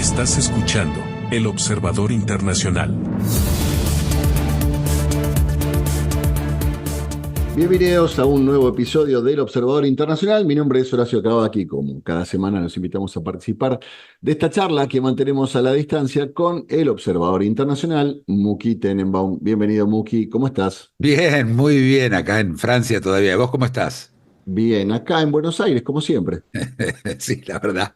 Estás escuchando El Observador Internacional. Bienvenidos a un nuevo episodio del Observador Internacional. Mi nombre es Horacio Cavada. Aquí, como cada semana, los invitamos a participar de esta charla que mantenemos a la distancia con el Observador Internacional, Muki Tenenbaum. Bienvenido, Muki. ¿Cómo estás? Bien, muy bien, acá en Francia todavía. ¿Vos cómo estás? Bien, acá en Buenos Aires, como siempre. Sí, la verdad.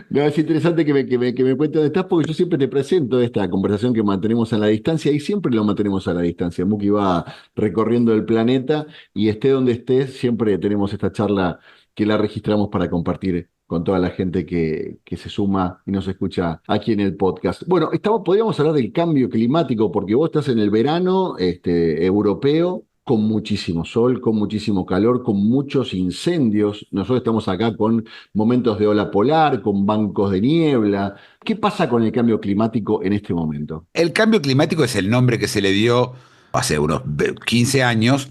No, es interesante que me cuentes dónde estás, porque yo siempre te presento esta conversación que mantenemos a la distancia y siempre lo mantenemos a la distancia. Muki va recorriendo el planeta y esté donde estés, siempre tenemos esta charla que la registramos para compartir con toda la gente que se suma y nos escucha aquí en el podcast. Bueno, podríamos hablar del cambio climático, porque vos estás en el verano europeo, con muchísimo sol, con muchísimo calor, con muchos incendios. Nosotros estamos acá con momentos de ola polar, con bancos de niebla. ¿Qué pasa con el cambio climático en este momento? El cambio climático es el nombre que se le dio hace unos 15 años,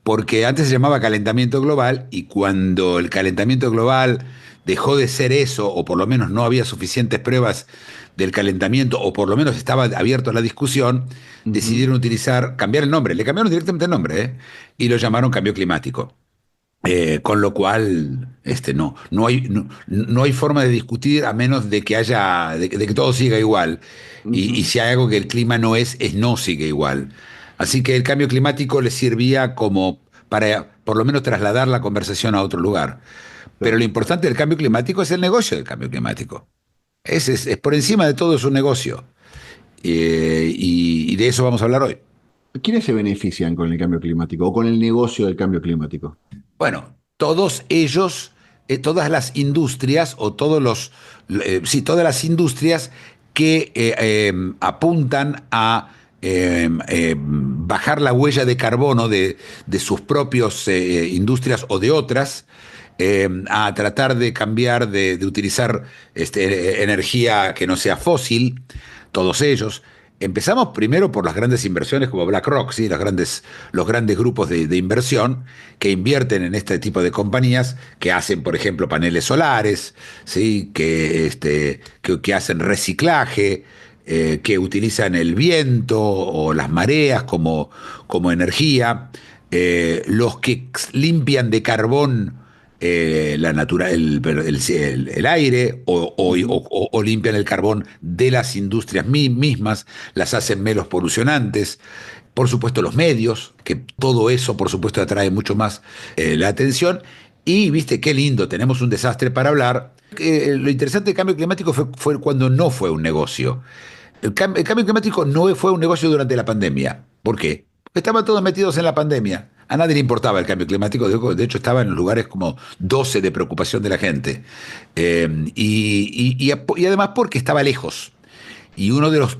porque antes se llamaba calentamiento global y cuando el calentamiento global dejó de ser eso, o por lo menos no había suficientes pruebas del calentamiento, o por lo menos estaba abierto a la discusión, Ujú. decidieron cambiar el nombre, le cambiaron directamente el nombre, y lo llamaron cambio climático. Con lo cual, no hay forma de discutir a menos de que de que todo siga igual. Y Ujú. si hay algo que el clima no es no sigue igual. Así que el cambio climático le servía como para por lo menos trasladar la conversación a otro lugar. Pero lo Claro. importante del cambio climático es el negocio del cambio climático. Es por encima de todo es un negocio. Y de eso vamos a hablar hoy. ¿Quiénes se benefician con el cambio climático o con el negocio del cambio climático? Bueno, todos ellos, todas las industrias o sí, todas las industrias que apuntan a bajar la huella de carbono de sus propios industrias o de otras, a tratar de cambiar, de utilizar energía que no sea fósil, todos ellos. Empezamos primero por las grandes inversiones como BlackRock, ¿sí? Los grandes grupos de inversión que invierten en este tipo de compañías que hacen, por ejemplo, paneles solares, ¿sí? Que hacen reciclaje, que utilizan el viento o las mareas como energía, los que limpian de carbón el aire Ujú. o limpian el carbón de las industrias mismas, las hacen menos polucionantes. Por supuesto, los medios, que todo eso, por supuesto, atrae mucho más la atención. Y viste qué lindo, tenemos un desastre para hablar. Lo interesante del cambio climático fue cuando no fue un negocio. El cambio climático no fue un negocio durante la pandemia. ¿Por qué? Porque estaban todos metidos en la pandemia. A nadie le importaba el cambio climático, de hecho estaba en los lugares como 12 de preocupación de la gente. Y además porque estaba lejos. Y uno de los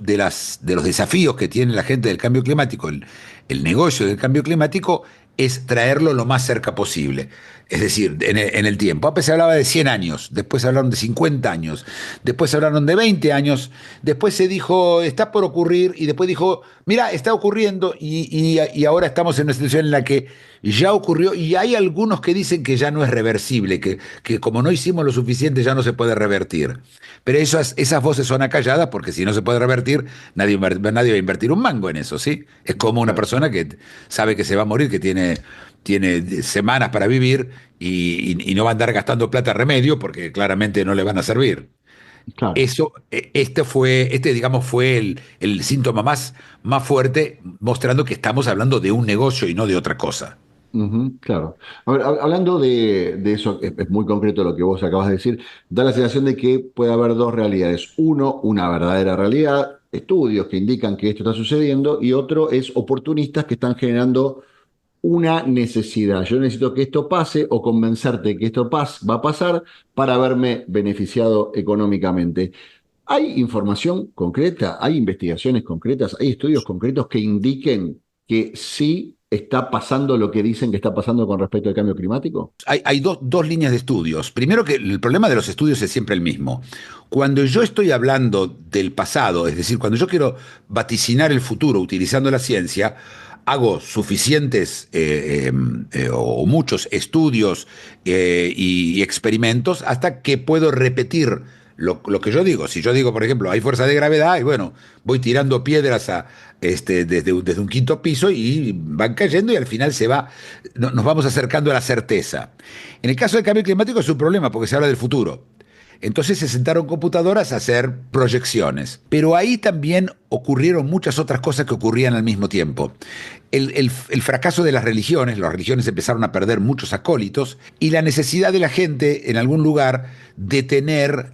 desafíos que tiene la gente del cambio climático, el negocio del cambio climático, es traerlo lo más cerca posible. Es decir, en el tiempo. Antes se hablaba de 100 años, después se hablaron de 50 años, después se hablaron de 20 años, después se dijo, está por ocurrir, y después dijo, mira, está ocurriendo, y ahora estamos en una situación en la que ya ocurrió, y hay algunos que dicen que ya no es reversible, que como no hicimos lo suficiente ya no se puede revertir. Pero esas voces son acalladas porque si no se puede revertir, nadie va a invertir un mango en eso, ¿sí? Es como una Claro, persona que sabe que se va a morir, que tiene semanas para vivir y no va a andar gastando plata a remedio porque claramente no le van a servir. claro. Digamos, fue el síntoma más fuerte, mostrando que estamos hablando de un negocio y no de otra cosa. Ujú, claro. A ver, hablando de eso, es muy concreto lo que vos acabas de decir, da la sensación de que puede haber dos realidades. Uno, una verdadera realidad, estudios que indican que esto está sucediendo, y otro es oportunistas que están generando una necesidad. Yo necesito que esto pase o convencerte que esto va a pasar para verme beneficiado económicamente. ¿Hay información concreta? ¿Hay investigaciones concretas? ¿Hay estudios concretos que indiquen que sí está pasando lo que dicen que está pasando con respecto al cambio climático? Hay dos líneas de estudios. Primero que el problema de los estudios es siempre el mismo. Cuando yo estoy hablando del pasado, es decir, cuando yo quiero vaticinar el futuro utilizando la ciencia, hago suficientes o muchos estudios y experimentos hasta que puedo repetir lo que yo digo. Si yo digo, por ejemplo, hay fuerza de gravedad, y bueno, voy tirando piedras desde un quinto piso y van cayendo y al final nos vamos acercando a la certeza. En el caso del cambio climático es un problema porque se habla del futuro. Entonces se sentaron computadoras a hacer proyecciones. Pero ahí también ocurrieron muchas otras cosas que ocurrían al mismo tiempo. El fracaso de las religiones empezaron a perder muchos acólitos y la necesidad de la gente en algún lugar de tener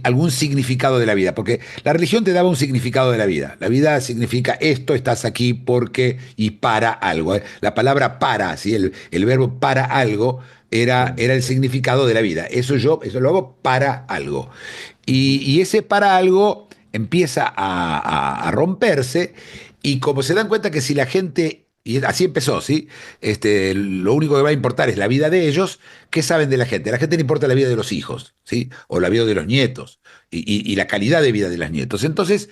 algún significado de la vida, porque la religión te daba un significado de la vida. La vida significa esto, estás aquí porque y para algo. La palabra para, ¿sí? El verbo para algo era el significado de la vida. Eso lo hago para algo. Y ese para algo empieza a romperse y como se dan cuenta que si la gente, y así empezó, ¿sí? Lo único que va a importar es la vida de ellos, ¿qué saben de la gente? A la gente le importa la vida de los hijos, ¿sí? O la vida de los nietos y la calidad de vida de los nietos. Entonces,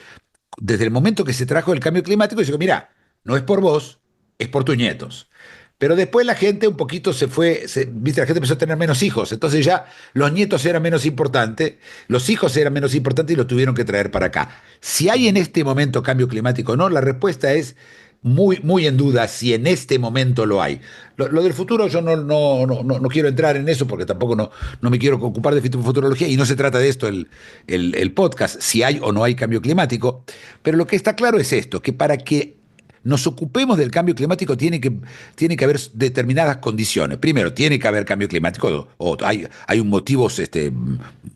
desde el momento que se trajo el cambio climático, dice, mira, no es por vos, es por tus nietos. Pero después la gente un poquito viste, la gente empezó a tener menos hijos, entonces ya los nietos eran menos importantes, los hijos eran menos importantes y los tuvieron que traer para acá. Si hay en este momento cambio climático o no, la respuesta es muy, muy en duda si en este momento lo hay. Lo del futuro yo no quiero entrar en eso porque tampoco no me quiero ocupar de futurología y no se trata de esto el podcast, si hay o no hay cambio climático, pero lo que está claro es esto, que para que nos ocupemos del cambio climático tiene que haber determinadas condiciones. Primero, tiene que haber cambio climático, o hay un motivos,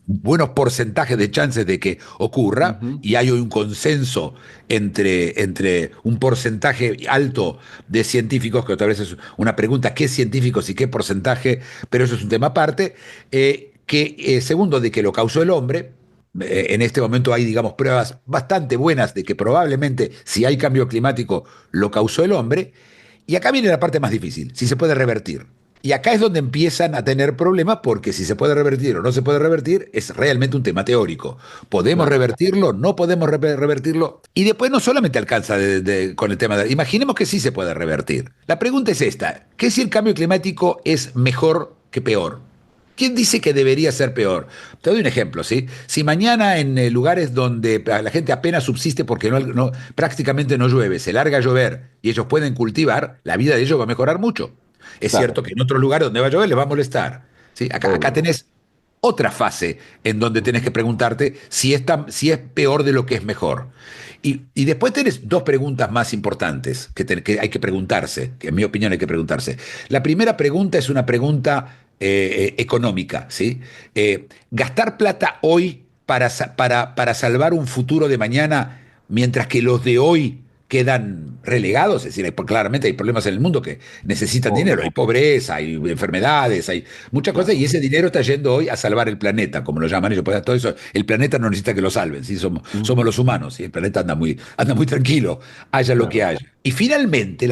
buenos porcentajes de chances de que ocurra, Ujú. y hay un consenso entre un porcentaje alto de científicos, que otra vez es una pregunta, ¿qué científicos y qué porcentaje? Pero eso es un tema aparte. Segundo, de que lo causó el hombre. En este momento hay, digamos, pruebas bastante buenas de que probablemente si hay cambio climático lo causó el hombre. Y acá viene la parte más difícil, si se puede revertir. Y acá es donde empiezan a tener problemas porque si se puede revertir o no se puede revertir es realmente un tema teórico. ¿Podemos Claro. revertirlo? ¿No podemos revertirlo? Y después no solamente alcanza con el tema imaginemos que sí se puede revertir. La pregunta es esta, ¿qué si el cambio climático es mejor que peor? ¿Quién dice que debería ser peor? Te doy un ejemplo, ¿sí? Si mañana en lugares donde la gente apenas subsiste porque prácticamente no llueve, se larga a llover y ellos pueden cultivar, la vida de ellos va a mejorar mucho. Es Claro, cierto que en otros lugares donde va a llover les va a molestar, ¿sí? Acá obvio. tenés otra fase en donde tenés que preguntarte si es peor de lo que es mejor. Y después tenés dos preguntas más importantes que hay que preguntarse, que en mi opinión hay que preguntarse. La primera pregunta es una pregunta económica, ¿sí? Gastar plata hoy para salvar un futuro de mañana, mientras que los de hoy quedan relegados, es decir, claramente hay problemas en el mundo que necesitan dinero, hay Obvio. pobreza, hay enfermedades, hay muchas cosas, y Claro. ese dinero está yendo hoy a salvar el planeta, como lo llaman ellos, pues todo eso, el planeta no necesita que lo salven, ¿sí? Somos Ujú. los humanos, y el planeta anda muy tranquilo, haya lo que Claro. haya. Y finalmente,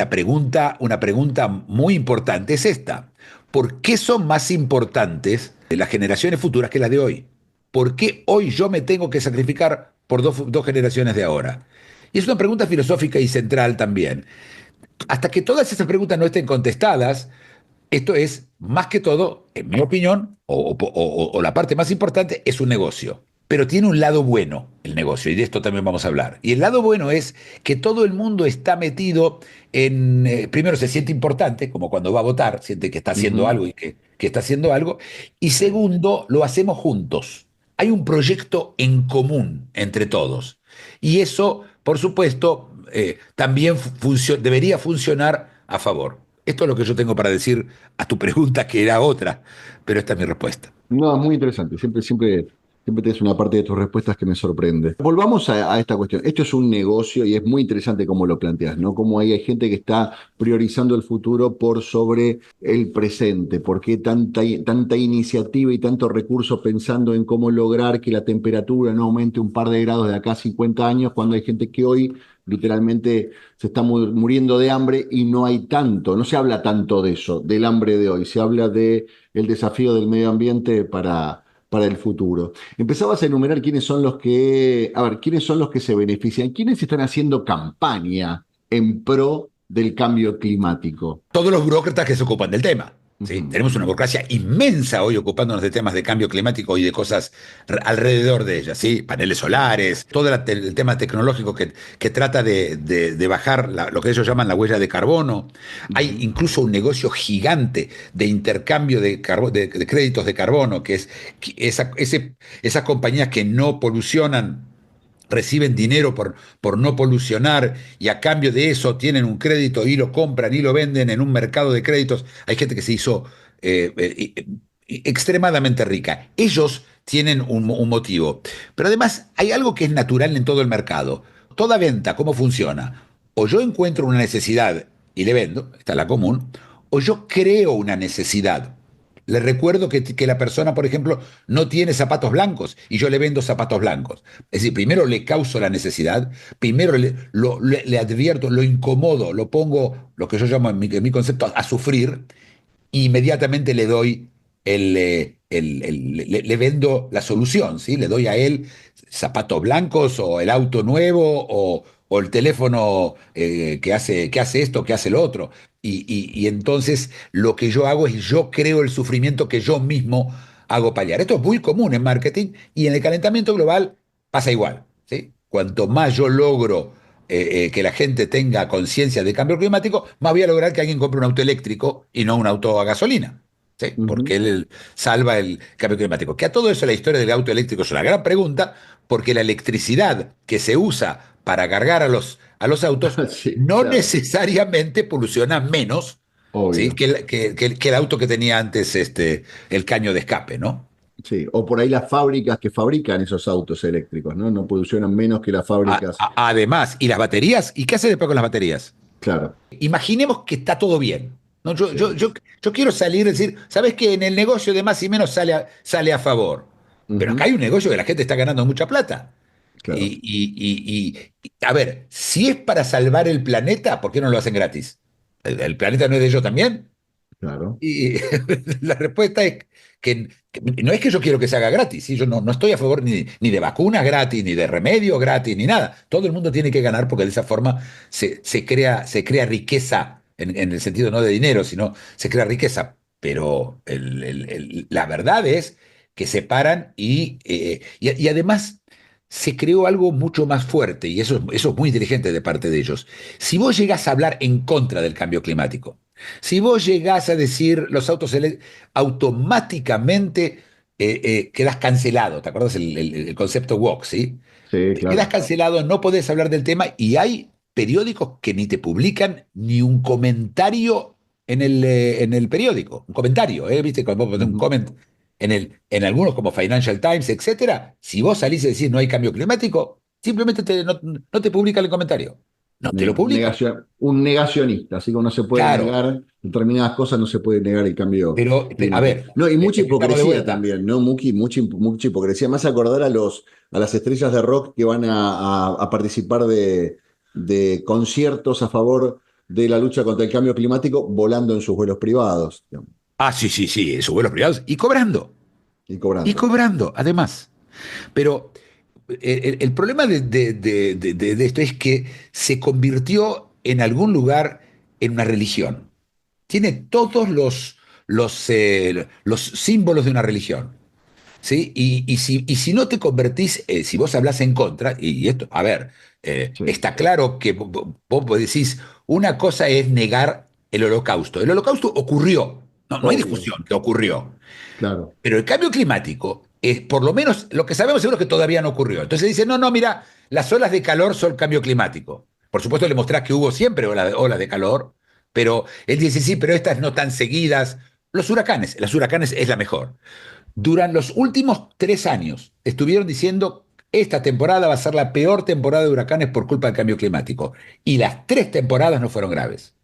una pregunta muy importante es esta: ¿por qué son más importantes las generaciones futuras que las de hoy? ¿Por qué hoy yo me tengo que sacrificar por dos generaciones de ahora? Y es una pregunta filosófica y central también. Hasta que todas esas preguntas no estén contestadas, esto es, más que todo, en mi opinión, o la parte más importante, es un negocio. Pero tiene un lado bueno el negocio, y de esto también vamos a hablar. Y el lado bueno es que todo el mundo está metido primero se siente importante, como cuando va a votar, siente que está haciendo Ujú. algo y que está haciendo algo. Y segundo, lo hacemos juntos. Hay un proyecto en común entre todos. Y eso, por supuesto, también debería funcionar a favor. Esto es lo que yo tengo para decir a tu pregunta, que era otra, pero esta es mi respuesta. No, es muy interesante. Siempre tienes una parte de tus respuestas que me sorprende. Volvamos a esta cuestión. Esto es un negocio y es muy interesante cómo lo planteas, ¿no? Cómo hay gente que está priorizando el futuro por sobre el presente. ¿Por qué tanta iniciativa y tanto recurso pensando en cómo lograr que la temperatura no aumente un par de grados de acá a 50 años cuando hay gente que hoy literalmente se está muriendo de hambre y no hay tanto, no se habla tanto de eso, del hambre de hoy, se habla de el desafío del medio ambiente para el futuro. Empezabas a enumerar quiénes son los que, a ver, quiénes son los que se benefician, quiénes están haciendo campaña en pro del cambio climático. Todos los burócratas que se ocupan del tema. ¿Sí? Ujú. Tenemos una burocracia inmensa hoy ocupándonos de temas de cambio climático y de cosas alrededor de ella, ¿sí? Paneles solares, todo el tema tecnológico que trata de bajar lo que ellos llaman la huella de carbono. Hay Ujú. incluso un negocio gigante de intercambio de créditos de carbono, que es esas compañías que no polucionan reciben dinero por no polucionar y a cambio de eso tienen un crédito y lo compran y lo venden en un mercado de créditos. Hay gente que se hizo extremadamente rica. Ellos tienen un motivo. Pero además hay algo que es natural en todo el mercado. Toda venta, ¿cómo funciona? O yo encuentro una necesidad y le vendo, esta es la común, o yo creo una necesidad. Le recuerdo que la persona, por ejemplo, no tiene zapatos blancos y yo le vendo zapatos blancos. Es decir, primero le causo la necesidad, primero le advierto, lo incomodo, lo pongo, lo que yo llamo en mi concepto, a sufrir, e inmediatamente le doy le vendo la solución, ¿sí? Le doy a él zapatos blancos o el auto nuevo o el teléfono que hace esto, que hace lo otro. Y entonces lo que yo hago es yo creo el sufrimiento que yo mismo hago paliar. Esto es muy común en marketing y en el calentamiento global pasa igual, ¿sí? Cuanto más yo logro que la gente tenga conciencia de cambio climático, más voy a lograr que alguien compre un auto eléctrico y no un auto a gasolina. ¿Sí? Porque Ujú. él salva el cambio climático. Que a todo eso la historia del auto eléctrico es una gran pregunta, porque la electricidad que se usa para cargar a los autos Sí, no claro, necesariamente poluciona menos, ¿sí? obvio. que el auto que tenía antes el caño de escape, ¿no? Sí, o por ahí las fábricas que fabrican esos autos eléctricos, ¿no? No polucionan menos que las fábricas. Además, ¿y las baterías? ¿Y qué hace después con las baterías? Claro, Imaginemos que está todo bien. ¿No? Yo, yo, sí. yo, yo quiero salir y decir, ¿sabes qué? En el negocio de más y menos sale a favor. Pero acá Ujú. hay un negocio que la gente está ganando mucha plata. Claro, A ver, si es para salvar el planeta, ¿por qué no lo hacen gratis? ¿El planeta no es de ellos también? claro. Y la respuesta es que no es que yo quiero que se haga gratis, ¿sí? Yo no estoy a favor ni de vacunas gratis, ni de remedios gratis, ni nada. Todo el mundo tiene que ganar porque de esa forma se crea riqueza, en el sentido no de dinero, sino se crea riqueza. Pero la verdad es que se paran y además se creó algo mucho más fuerte, y eso es muy inteligente de parte de ellos. Si vos llegás a hablar en contra del cambio climático, si vos llegás a decir los autos automáticamente quedás cancelado, ¿te acuerdas el concepto woke, sí? Sí, Quedás claro. cancelado, no podés hablar del tema y hay periódicos que ni te publican ni un comentario en el periódico. Un comentario, ¿eh? ¿Viste? Cuando vos ponés un Ujú. comment en algunos como Financial Times, etcétera, si vos salís y decís no hay cambio climático, simplemente no te publican el comentario. No te lo publican. Un negacionista, así como no se puede Claro, negar determinadas cosas, no se puede negar el cambio pero a climático. ver, No, y mucha estamos de hipocresía vuelta. también, ¿no, Muki? Mucha hipocresía. Más acordar a las estrellas de rock que van a participar de conciertos a favor de la lucha contra el cambio climático volando en sus vuelos privados, digamos, Ah, sí, sí, sí, en sus vuelos privados y cobrando. y Y cobrando. cobrando, además. Pero el problema de esto es que se convirtió en algún lugar en una religión. Tiene todos los símbolos de una religión. ¿Sí? Y si no te convertís, si vos hablás en contra, y esto, a ver, Sí, está claro que vos decís, una cosa es negar el holocausto. El holocausto ocurrió, no hay obvio, discusión que ocurrió. claro. Pero el cambio climático, por lo menos lo que sabemos seguro es que todavía no ocurrió. Entonces dice, no, no, mira, las olas de calor son cambio climático. Por supuesto le mostrás que hubo siempre olas de calor, pero él dice, sí, pero estas no tan seguidas. Los huracanes es la mejor. Durante los últimos 3 años estuvieron diciendo, esta temporada va a ser la peor temporada de huracanes por culpa del cambio climático. Y las 3 temporadas no fueron graves.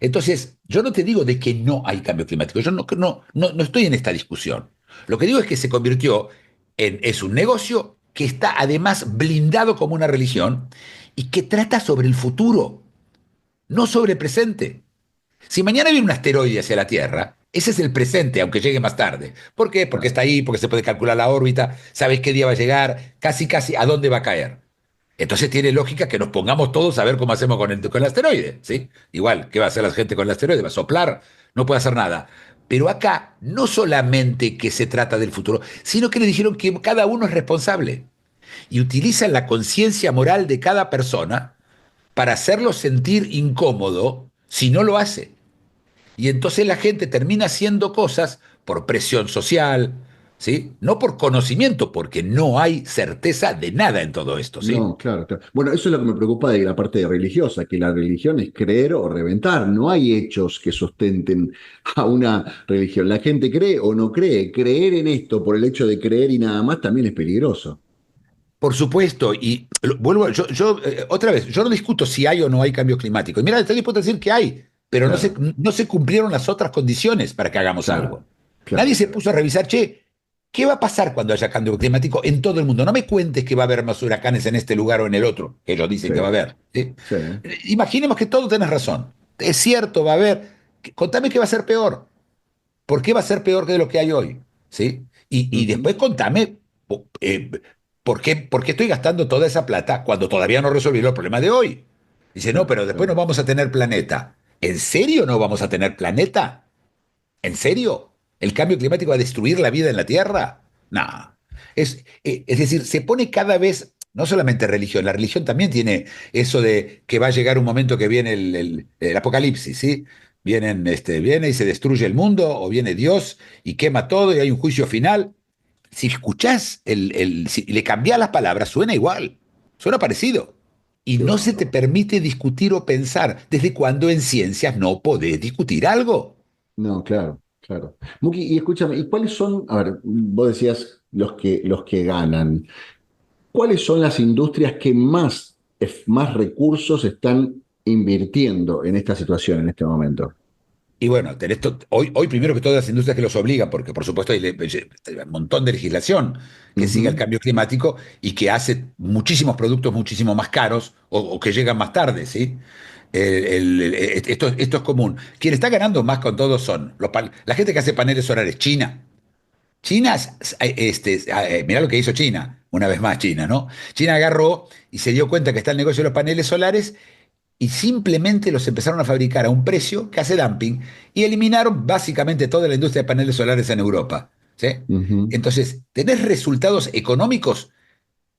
Entonces, yo no te digo de que no hay cambio climático, yo no estoy en esta discusión. Lo que digo es que se convirtió es un negocio que está además blindado como una religión y que trata sobre el futuro, no sobre el presente. Si mañana viene un asteroide hacia la Tierra, ese es el presente, aunque llegue más tarde. ¿Por qué? Porque Claro. está ahí, porque se puede calcular la órbita, sabes qué día va a llegar, casi, casi a dónde va a caer. Entonces tiene lógica que nos pongamos todos a ver cómo hacemos con el asteroide, ¿sí? Igual, ¿qué va a hacer la gente con el asteroide? ¿Va a soplar? no puede hacer nada. Pero acá no solamente que se trata del futuro, sino que le dijeron que cada uno es responsable y utilizan la conciencia moral de cada persona para hacerlo sentir incómodo si no lo hace. Y entonces la gente termina haciendo cosas por presión social, ¿sí? No por conocimiento, porque no hay certeza de nada en todo esto, ¿sí? No, claro, claro. Bueno, eso es lo que me preocupa de la parte religiosa, que la religión es creer o reventar. No hay hechos que sustenten a una religión. La gente cree o no cree. Creer en esto por el hecho de creer y nada más también es peligroso. Por supuesto, y vuelvo, otra vez, yo no discuto si hay o no hay cambio climático. Y mira, estoy dispuesto a decir que hay, pero Claro, no se cumplieron las otras condiciones para que hagamos claro, algo. Nadie claro, se claro. puso a revisar, che, ¿qué va a pasar cuando haya cambio climático en todo el mundo? No me cuentes que va a haber más huracanes en este lugar o en el otro, que ellos dicen Sí, que va a haber, ¿sí? sí. Imaginemos que todo tenés razón. Es cierto, va a haber. Contame qué va a ser peor. ¿Por qué va a ser peor que lo que hay hoy? ¿Sí? Y Ujú. después contame por qué estoy gastando toda esa plata cuando todavía no resolví los problemas de hoy. Dice, no, Claro, pero después no claro. vamos a tener planeta. ¿En serio no vamos a tener planeta? ¿En serio? ¿El cambio climático va a destruir la vida en la Tierra? No. Es decir, se pone cada vez, no solamente religión, la religión también tiene eso de que va a llegar un momento que viene el apocalipsis, ¿sí? Viene y se destruye el mundo, o viene Dios y quema todo y hay un juicio final. Si escuchás, si le cambiás las palabras, suena igual, suena parecido. Y Qué no se te bárbaro. permite discutir o pensar. ¿Desde cuándo en ciencias no podés discutir algo? No, claro, claro. Muki, y escúchame, ¿y cuáles son, a ver, vos decías los que ganan? ¿Cuáles son las industrias que más recursos están invirtiendo en esta situación, en este momento? Y bueno, hoy primero que todas las industrias que los obligan, porque por supuesto hay un montón de legislación que sigue el Ujú, cambio climático y que hace muchísimos productos muchísimo más caros o que llegan más tarde, ¿sí? Esto es común. Quien está ganando más con todo son la gente que hace paneles solares, China. China, mirá lo que hizo China, una vez más China, ¿no? China agarró y se dio cuenta que está el negocio de los paneles solares y simplemente los empezaron a fabricar a un precio que hace dumping y eliminaron básicamente toda la industria de paneles solares en Europa, ¿sí? ujú, Entonces, tenés resultados económicos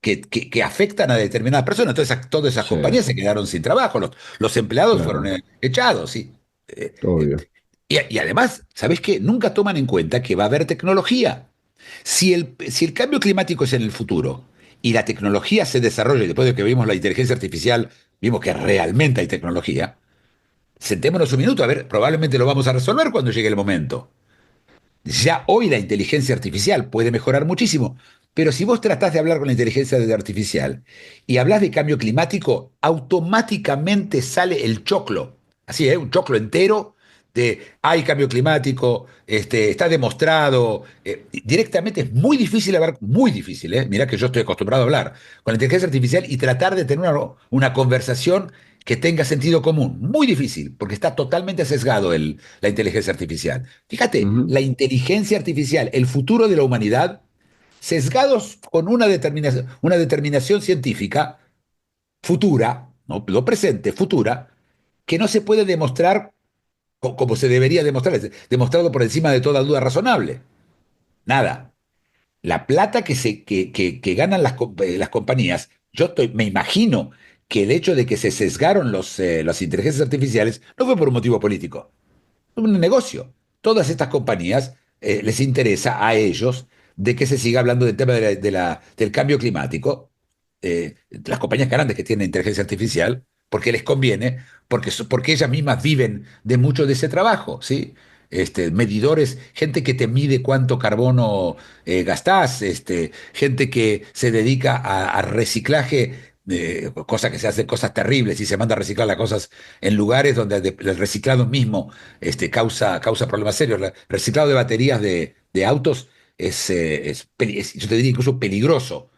que afectan a determinadas personas. Entonces, todas esas sí, compañías se quedaron sin trabajo, los empleados fueron claro, echados, ¿sí? Eh, eh, obvio. y además, ¿sabés qué? Nunca toman en cuenta que va a haber tecnología. Si el cambio climático es en el futuro y la tecnología se desarrolla, y después de que vimos la inteligencia artificial, vimos que realmente hay tecnología, sentémonos un minuto, a ver, probablemente lo vamos a resolver cuando llegue el momento. Ya hoy la inteligencia artificial puede mejorar muchísimo, pero si vos tratás de hablar con la inteligencia artificial y hablas de cambio climático, automáticamente sale el choclo, así, ¿eh? Un choclo entero de hay cambio climático, está demostrado. Directamente es muy difícil hablar, muy difícil, ¿eh? Mirá que yo estoy acostumbrado a hablar con la inteligencia artificial y tratar de tener una conversación que tenga sentido común. Muy difícil, porque está totalmente sesgado la inteligencia artificial. Fíjate, Ujú, la inteligencia artificial, el futuro de la humanidad, sesgados con una determinación científica futura, no presente, futura, que no se puede demostrar como se debería demostrar, demostrado por encima de toda duda razonable. Nada. La plata que ganan las compañías, me imagino que el hecho de que se sesgaron las inteligencias artificiales no fue por un motivo político, fue un negocio. Todas estas compañías les interesa a ellos de que se siga hablando del tema del cambio climático, las compañías grandes que tienen inteligencia artificial, porque les conviene, porque ellas mismas viven de mucho de ese trabajo, ¿sí? Medidores, gente que te mide cuánto carbono gastás, gente que se dedica a reciclaje, cosa que se hace cosas terribles y se manda a reciclar las cosas en lugares donde el reciclado mismo causa problemas serios. El reciclado de baterías de autos yo te diría incluso peligroso.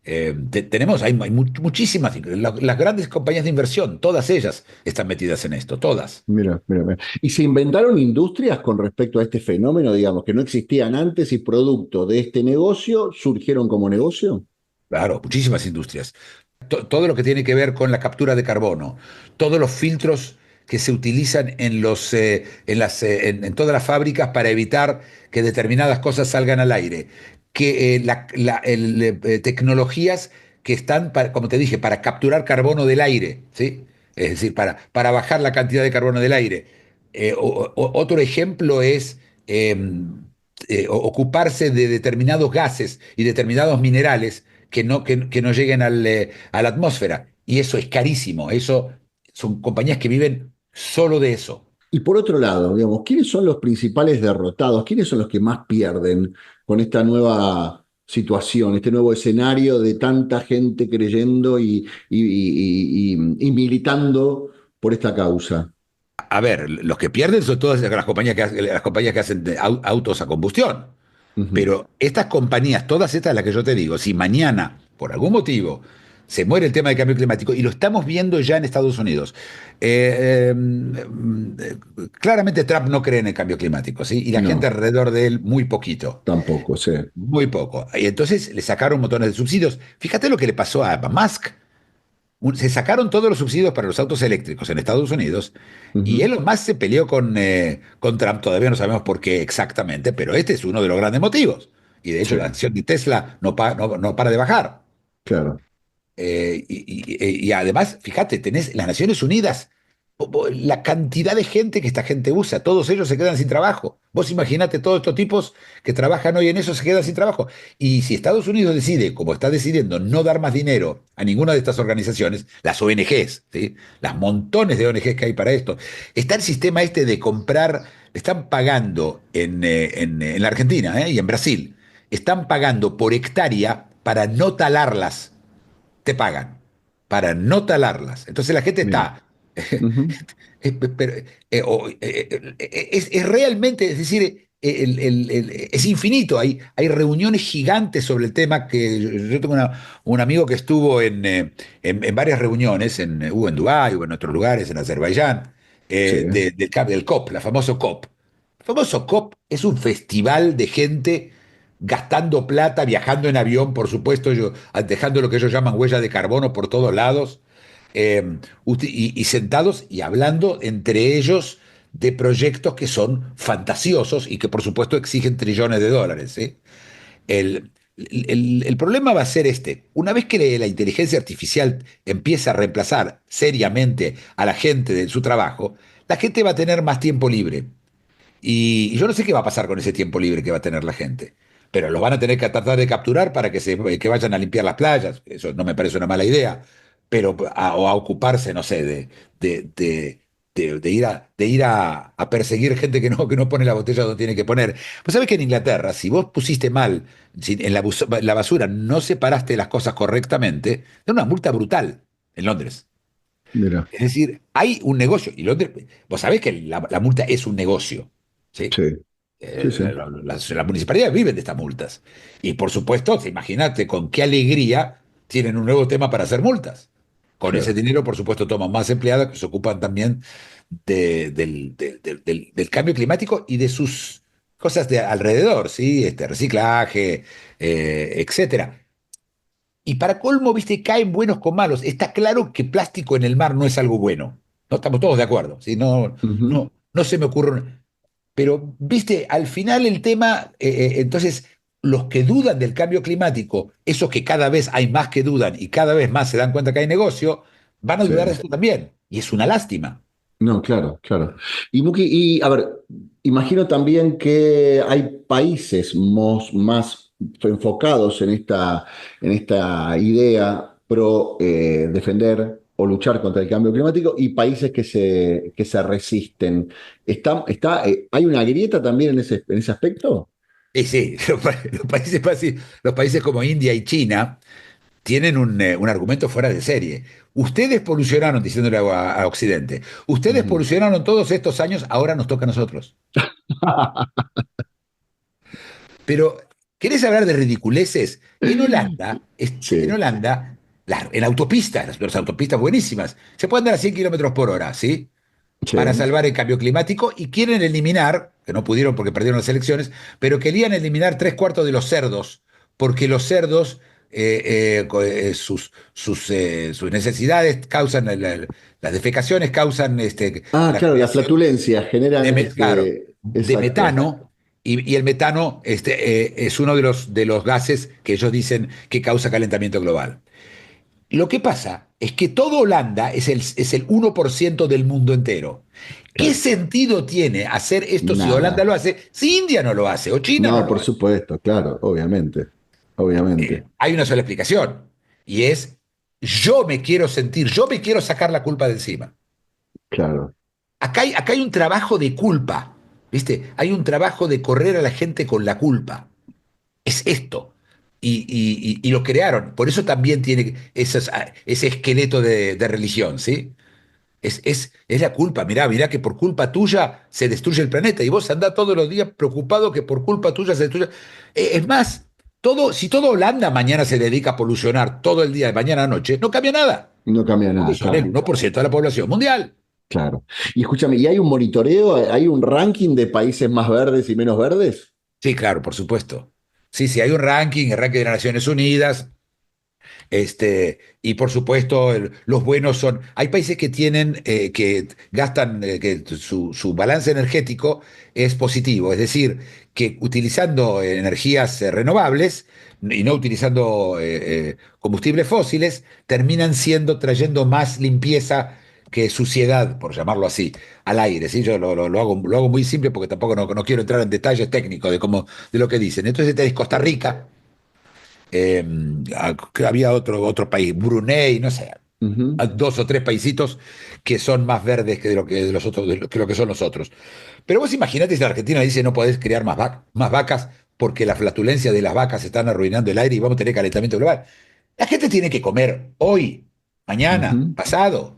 Hay muchísimas, las grandes compañías de inversión, todas ellas están metidas en esto, todas. mira, mira, mira. Y se inventaron industrias con respecto a este fenómeno, digamos, que no existían antes y producto de este negocio surgieron como negocio. Claro, muchísimas industrias. Todo lo que tiene que ver con la captura de carbono, todos los filtros. que se utilizan en todas las fábricas para evitar que determinadas cosas salgan al aire, que tecnologías que están, como te dije, para capturar carbono del aire, ¿sí? Es decir, para bajar la cantidad de carbono del aire. Otro ejemplo es ocuparse de determinados gases y determinados minerales que no lleguen a la atmósfera. Y eso es carísimo. Eso son compañías que viven solo de eso. Y por otro lado, digamos, ¿quiénes son los principales derrotados? ¿Quiénes son los que más pierden con esta nueva situación, este nuevo escenario de tanta gente creyendo y militando por esta causa? A ver, los que pierden son todas las compañías que hacen autos a combustión. Ujú. Pero estas compañías, todas estas las que yo te digo, si mañana, por algún motivo, se muere el tema del cambio climático, y lo estamos viendo ya en Estados Unidos, claramente Trump no cree en el cambio climático, ¿sí? Y la gente No, alrededor de él muy poquito. tampoco, sí. Muy poco. Y entonces le sacaron montones de subsidios. Fíjate lo que le pasó a Musk. Se sacaron todos los subsidios para los autos eléctricos en Estados Unidos, y Ujú. Elon Musk se peleó con Trump. Todavía no sabemos por qué exactamente, pero este es uno de los grandes motivos. Y de hecho Sí, la acción de Tesla no para de bajar. claro. Y además, fíjate, tenés las Naciones Unidas, la cantidad de gente que esta gente usa, todos ellos se quedan sin trabajo. Vos imaginate todos estos tipos que trabajan hoy en eso, se quedan sin trabajo. Y si Estados Unidos decide, como está decidiendo, no dar más dinero a ninguna de estas organizaciones, las ONGs, ¿sí? Las montones de ONGs que hay para esto, está el sistema este de comprar, están pagando en la Argentina, y en Brasil, están pagando por hectárea para no talarlas. Te pagan para no talarlas. Entonces la gente Mira. está. Ujú. Pero, es realmente, es decir, es infinito. Hay reuniones gigantes sobre el tema. Yo tengo un amigo que estuvo en varias reuniones, hubo en Dubái, hubo en otros lugares, en Azerbaiyán, Sí, del COP, la famoso COP. El famoso COP es un festival de gente gastando plata, viajando en avión, por supuesto, dejando lo que ellos llaman huella de carbono por todos lados, y sentados y hablando entre ellos de proyectos que son fantasiosos y que por supuesto exigen trillones de dólares, ¿sí? El problema va a ser este. Una vez que la inteligencia artificial empieza a reemplazar seriamente a la gente de su trabajo, la gente va a tener más tiempo libre. Y yo no sé qué va a pasar con ese tiempo libre que va a tener la gente, pero los van a tener que tratar de capturar para que vayan a limpiar las playas. Eso no me parece una mala idea, pero o a ocuparse, no sé, de, de, de ir a perseguir gente que no pone la botella donde tiene que poner. Pues sabes que en Inglaterra, si vos pusiste mal, si en la basura no separaste las cosas correctamente, da una multa brutal en Londres. mira. Es decir, hay un negocio, y Londres, vos sabés que la multa es un negocio, ¿sí? Sí, sí, sí, Las municipalidades viven de estas multas. Y por supuesto, imagínate con qué alegría tienen un nuevo tema para hacer multas. Con ese claro. dinero, por supuesto, toman más empleados que se ocupan también del cambio climático y de sus cosas de alrededor, ¿sí? Reciclaje, etcétera. Y para colmo, viste, caen buenos con malos. Está claro que plástico en el mar no es algo bueno. No estamos todos de acuerdo. ¿Sí? No, Ujú. no se me ocurre. Pero, viste, al final el tema, entonces, los que dudan del cambio climático, esos que cada vez hay más que dudan y cada vez más se dan cuenta que hay negocio, van a Sí. dudar de esto también. Y es una lástima. No, claro, claro. Y Muki, y a ver, imagino también que hay países más enfocados en esta idea pro defender o luchar contra el cambio climático y países que se resisten. ¿Hay una grieta también en ese aspecto? Y sí, los países como India y China tienen un argumento fuera de serie. Ustedes polucionaron, diciéndole a Occidente, ustedes Ujú. polucionaron todos estos años, ahora nos toca a nosotros. Pero, ¿querés hablar de ridiculeces? En Sí, Holanda, en autopistas, las autopistas buenísimas, se pueden andar a 100 kilómetros por hora, ¿sí? Para sí, salvar el cambio climático, y quieren eliminar, que no pudieron porque perdieron las elecciones, pero querían eliminar tres cuartos de los cerdos, porque los cerdos sus necesidades, causan las defecaciones, causan Ah, la claro, las creación flatulencias generan claro, de exacto. metano, y el metano es uno de los gases que ellos dicen que causa calentamiento global. Lo que pasa es que toda Holanda es el 1% del mundo entero. ¿Qué Claro, sentido tiene hacer esto si Holanda nada. lo hace, si India no lo hace o China no No, lo por hace? supuesto, claro, obviamente, obviamente, Hay una sola explicación, y es: yo me quiero sentir, yo me quiero sacar la culpa de encima. claro. Acá hay un trabajo de culpa, ¿viste? Hay un trabajo de correr a la gente con la culpa. Es esto. Y lo crearon. Por eso también tiene ese esqueleto de religión, ¿sí? Es la culpa. Mirá que por culpa tuya se destruye el planeta y vos andás todos los días preocupado que por culpa tuya se destruya. Es más, si todo Holanda mañana se dedica a polucionar todo el día, de mañana a noche, no cambia nada. No cambia Porque nada, son el claro, 1% de la población mundial. claro. Y escúchame, ¿y hay un monitoreo, hay un ranking de países más verdes y menos verdes? Sí, claro, por supuesto. Sí, sí, hay un ranking, el ranking de las Naciones Unidas. Y por supuesto, los buenos son. Hay países que tienen, que gastan, que su balance energético es positivo, es decir, que utilizando energías renovables y no utilizando combustibles fósiles, terminan trayendo más limpieza que suciedad, por llamarlo así, al aire. ¿Sí? Yo lo hago muy simple porque tampoco no quiero entrar en detalles técnicos de lo que dicen. Entonces tenés Costa Rica, eh, que había otro país, Brunei, no sé, Ujú. dos o tres paisitos que son más verdes que de los otros, que lo que son los otros. Pero vos imaginate si la Argentina dice no podés criar más vacas porque la flatulencia de las vacas están arruinando el aire y vamos a tener calentamiento global. La gente tiene que comer hoy, mañana, Ujú. pasado.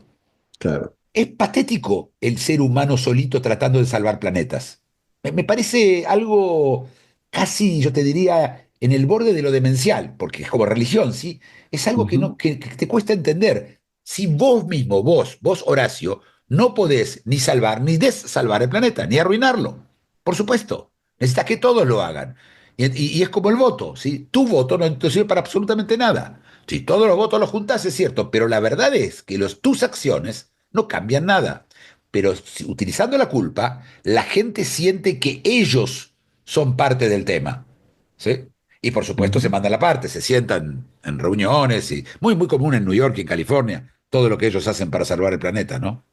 Claro. Es patético el ser humano solito tratando de salvar planetas. Me parece algo casi, yo te diría, en el borde de lo demencial, porque es como religión, ¿sí? Es algo que, Ujú. no, que te cuesta entender. Si vos mismo, vos Horacio, no podés ni salvar ni desalvar el planeta, ni arruinarlo. Por supuesto, necesitas que todos lo hagan. Y es como el voto, ¿sí? Tu voto no te sirve para absolutamente nada. Si todos los votos los juntás, es cierto, pero la verdad es que tus acciones no cambian nada. Pero utilizando la culpa, la gente siente que ellos son parte del tema. ¿Sí? Y por supuesto se Ujú. mandan la parte, se sientan en reuniones, y muy común en New York y en California, todo lo que ellos hacen para salvar el planeta, ¿no?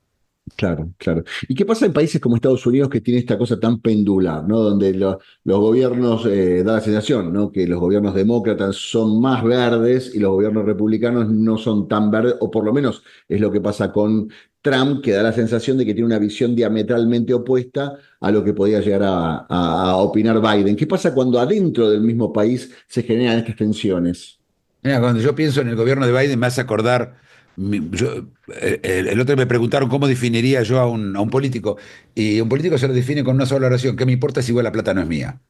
Claro, claro. ¿Y qué pasa en países como Estados Unidos que tiene esta cosa tan pendular, ¿no? Donde los gobiernos, da la sensación, ¿no? Que los gobiernos demócratas son más verdes y los gobiernos republicanos no son tan verdes, o por lo menos es lo que pasa con Trump, que da la sensación de que tiene una visión diametralmente opuesta a lo que podía llegar a opinar Biden. ¿Qué pasa cuando adentro del mismo país se generan estas tensiones? Mira, cuando yo pienso en el gobierno de Biden me hace acordar, el otro día me preguntaron cómo definiría yo a un político, y un político se lo define con una sola oración: ¿qué me importa si igual la plata no es mía?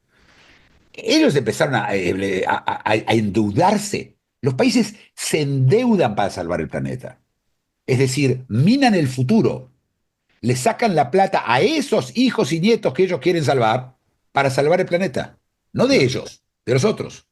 Ellos empezaron a endeudarse. Los países se endeudan para salvar el planeta. Es decir, minan el futuro, le sacan la plata a esos hijos y nietos que ellos quieren salvar para salvar el planeta. No de Claro. ellos, de los otros.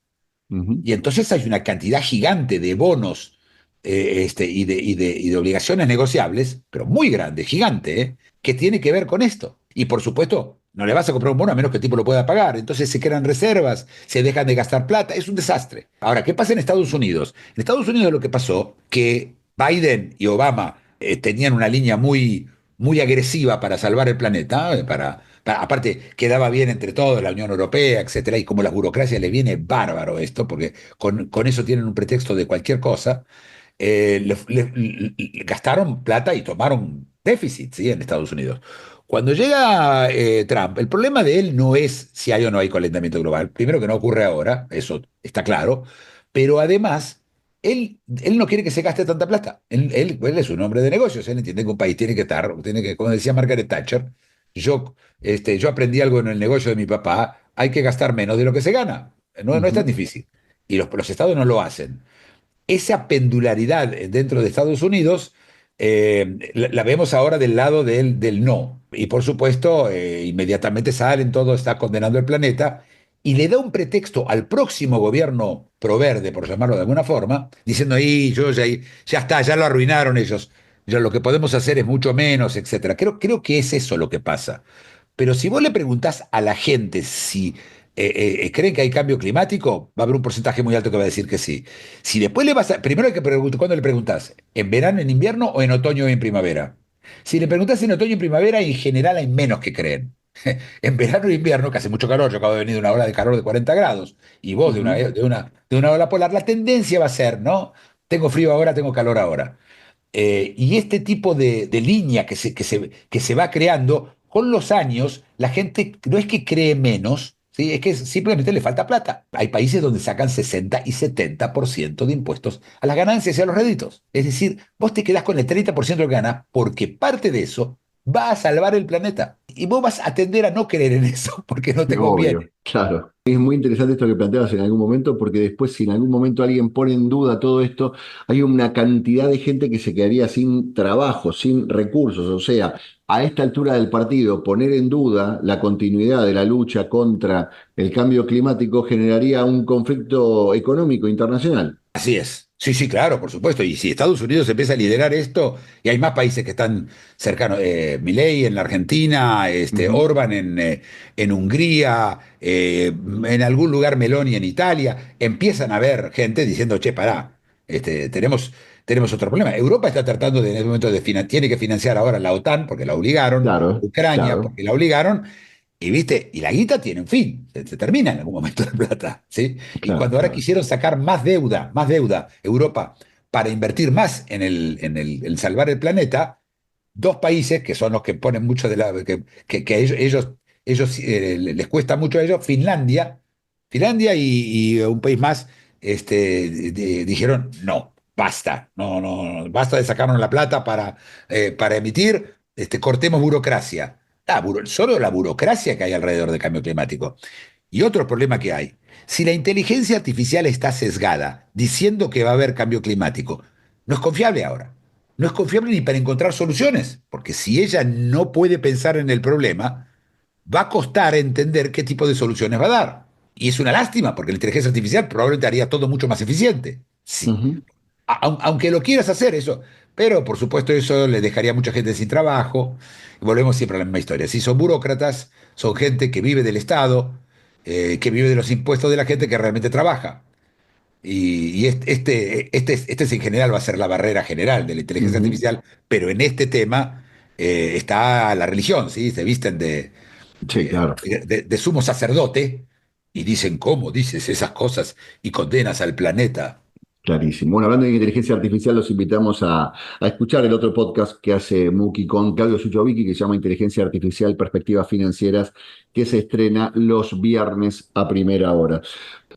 Ujú. Y entonces hay una cantidad gigante de bonos, y de obligaciones negociables, pero muy grande, gigante, que tiene que ver con esto. Y por supuesto, no le vas a comprar un bono a menos que el tipo lo pueda pagar. Entonces se crean reservas, se dejan de gastar plata, es un desastre. Ahora, ¿qué pasa en Estados Unidos? En Estados Unidos lo que pasó, que Biden y Obama tenían una línea muy agresiva para salvar el planeta, aparte quedaba bien entre todos, la Unión Europea, etcétera, y como las burocracias les viene bárbaro esto, porque con eso tienen un pretexto de cualquier cosa. Gastaron plata y tomaron déficit, ¿sí? En Estados Unidos. Cuando llega Trump, el problema de él no es si hay o no hay calentamiento global. Primero, que no ocurre ahora, eso está claro, pero además, él no quiere que se gaste tanta plata. Él es un hombre de negocios, él entiende que un país como decía Margaret Thatcher, yo aprendí algo en el negocio de mi papá: hay que gastar menos de lo que se gana. No es tan Ujú. difícil. Y los estados no lo hacen. Esa pendularidad dentro de Estados Unidos, la vemos ahora del lado del no. Y por supuesto, inmediatamente salen, todo está condenando el planeta. y le da un pretexto al próximo gobierno proverde, por llamarlo de alguna forma, diciendo ahí, ya está, ya lo arruinaron ellos, ya lo que podemos hacer es mucho menos, etcétera. Creo que es eso lo que pasa. Pero si vos le preguntás a la gente si creen que hay cambio climático, va a haber un porcentaje muy alto que va a decir que sí. Si después le vas a. Primero hay que preguntar, ¿cuándo le preguntás? ¿En verano, en invierno o en otoño o en primavera? Si le preguntás en otoño y en primavera, en general hay menos que creen. En verano e invierno, que hace mucho calor, yo acabo de venir de una ola de calor de 40 grados, y vos Ujú. de una ola polar, la tendencia va a ser, ¿no? Tengo frío ahora, tengo calor ahora. Y este tipo de línea que se va creando con los años, la gente no es que cree menos, ¿sí? Es que simplemente le falta plata. Hay países donde sacan 60 y 70% de impuestos a las ganancias y a los réditos. Es decir, vos te quedás con el 30% de lo que ganas porque parte de eso va a salvar el planeta. Y vos vas a tender a no creer en eso porque no te Obvio, conviene. claro. Es muy interesante esto que planteabas en algún momento, porque después, si en algún momento alguien pone en duda todo esto, hay una cantidad de gente que se quedaría sin trabajo, sin recursos. O sea, a esta altura del partido, poner en duda la continuidad de la lucha contra el cambio climático generaría un conflicto económico internacional. Así es. Sí, sí, claro, por supuesto. Y si Estados Unidos empieza a liderar esto, y hay más países que están cercanos, Milei en la Argentina, Ujú. Orban en Hungría, en algún lugar Meloni en Italia, empiezan a ver gente diciendo, che, pará, tenemos otro problema. Europa está tratando en el momento tiene que financiar ahora la OTAN, porque la obligaron, Claro, Ucrania, claro, porque la obligaron, y viste, y la guita tiene un fin, se termina en algún momento la plata, ¿sí? Y claro, cuando ahora claro. quisieron sacar más deuda, Europa, para invertir más en salvar el planeta, dos países que son los que ponen mucho de la. Que les cuesta mucho a ellos, Finlandia y un país más, dijeron no, basta, no, basta de sacarnos la plata para emitir, cortemos burocracia. Solo la burocracia que hay alrededor del cambio climático. Y otro problema que hay, si la inteligencia artificial está sesgada, diciendo que va a haber cambio climático, no es confiable ahora. No es confiable ni para encontrar soluciones, porque si ella no puede pensar en el problema, va a costar entender qué tipo de soluciones va a dar. Y es una lástima, porque la inteligencia artificial probablemente haría todo mucho más eficiente. Sí, Ujú. aunque lo quieras hacer eso, pero por supuesto eso le dejaría a mucha gente sin trabajo. Y volvemos siempre a la misma historia. Si son burócratas, son gente que vive del Estado, que vive de los impuestos de la gente que realmente trabaja. Y este en general va a ser la barrera general de la inteligencia Ujú. artificial, pero en este tema está la religión, ¿sí? Se visten Sí, claro. de sumo sacerdote y dicen, ¿cómo dices esas cosas y condenas al planeta? Clarísimo. Bueno, hablando de inteligencia artificial, los invitamos a escuchar el otro podcast que hace Muki con Claudio Suchovicki, que se llama Inteligencia Artificial, Perspectivas Financieras, que se estrena los viernes a primera hora.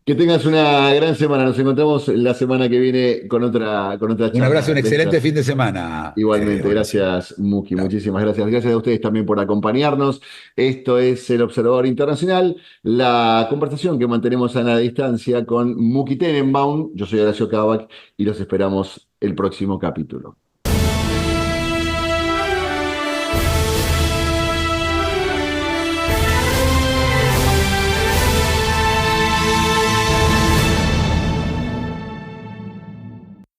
Que tengas una gran semana. Nos encontramos la semana que viene con otra Un abrazo, charla un de excelente estas. fin de semana, Igualmente, Horacio. gracias Muki, Chao. muchísimas gracias. Gracias a ustedes también por acompañarnos. Esto es El Observador Internacional, la conversación que mantenemos a la distancia con Muki Tenenbaum. Yo soy Horacio Kavak y los esperamos el próximo capítulo.